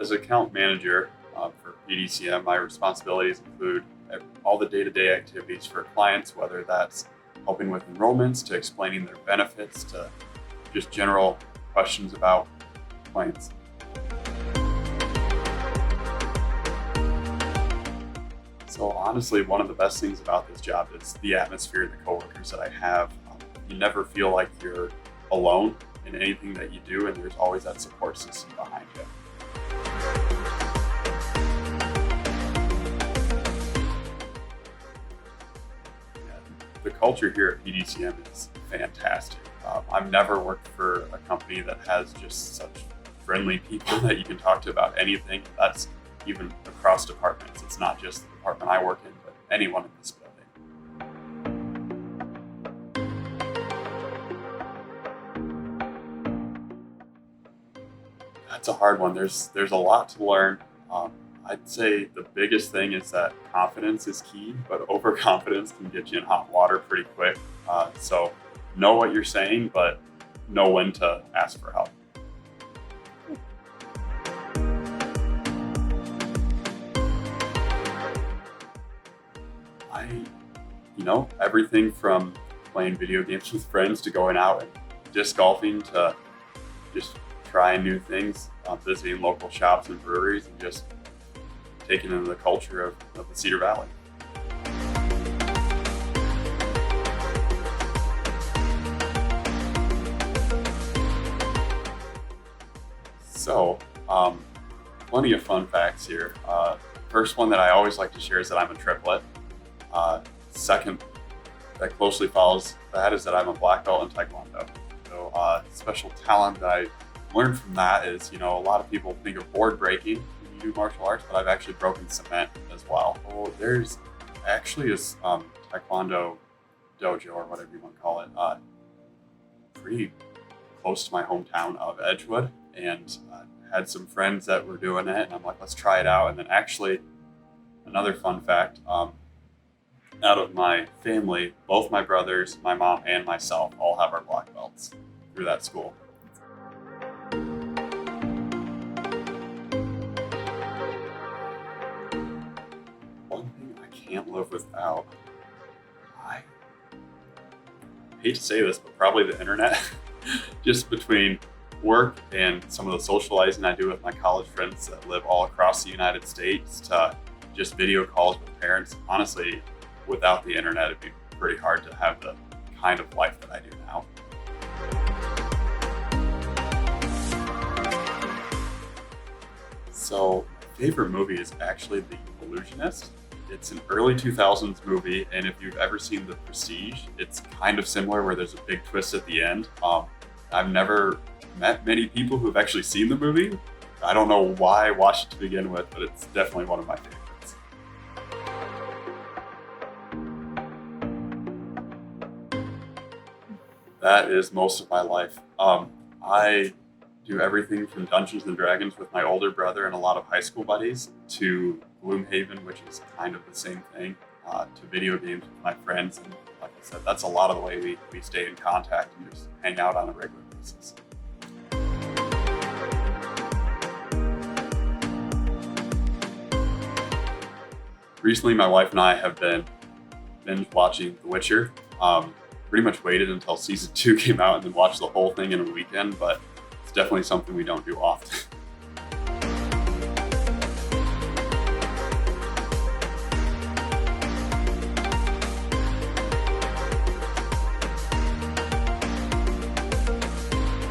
As account manager for PDCM, my responsibilities include all the day-to-day activities for clients, whether that's helping with enrollments to explaining their benefits to just general questions about plans. So honestly, one of the best things about this job is the atmosphere and the coworkers that I have. You never feel like you're alone in anything that you do, and there's always that support system behind you. The culture here at PDCM is fantastic. I've never worked for a company that has just such friendly people that you can talk to about anything. That's even across departments. It's not just the department I work in, but anyone in this building. That's a hard one. There's a lot to learn. I'd say the biggest thing is that confidence is key, but overconfidence can get you in hot water pretty quick. So know what you're saying, but know when to ask for help. Everything from playing video games with friends to going out and disc golfing to just trying new things, visiting local shops and breweries, and just taking in the culture of the Cedar Valley. So, plenty of fun facts here. First one that I always like to share is that I'm a triplet. Second, that closely follows that is that I'm a black belt in Taekwondo. So, special talent that I learned from that is, a lot of people think of board breaking when you do martial arts, but I've actually broken cement as well. So there's actually a Taekwondo dojo, or whatever you want to call it, pretty close to my hometown of Edgewood, and had some friends that were doing it, and I'm like, let's try it out. And then actually, another fun fact, out of my family, both my brothers, my mom, and myself all have our black belts through that school. One thing I can't live without, I hate to say this, but probably the internet. Just between work and some of the socializing I do with my college friends that live all across the United States to just video calls with parents. Honestly, without the internet, it'd be pretty hard to have the kind of life that I do now. So my favorite movie is actually The Illusionist. It's an early 2000s movie, and if you've ever seen The Prestige, it's kind of similar where there's a big twist at the end. I've never met many people who've actually seen the movie. I don't know why I watched it to begin with, but it's definitely one of my favorites. That is most of my life. I do everything from Dungeons and Dragons with my older brother and a lot of high school buddies to Gloomhaven, which is kind of the same thing, to video games with my friends. And like I said, that's a lot of the way we stay in contact and just hang out on a regular basis. Recently, my wife and I have been binge watching The Witcher. Pretty much waited until season 2 came out and then watched the whole thing in a weekend, but it's definitely something we don't do often.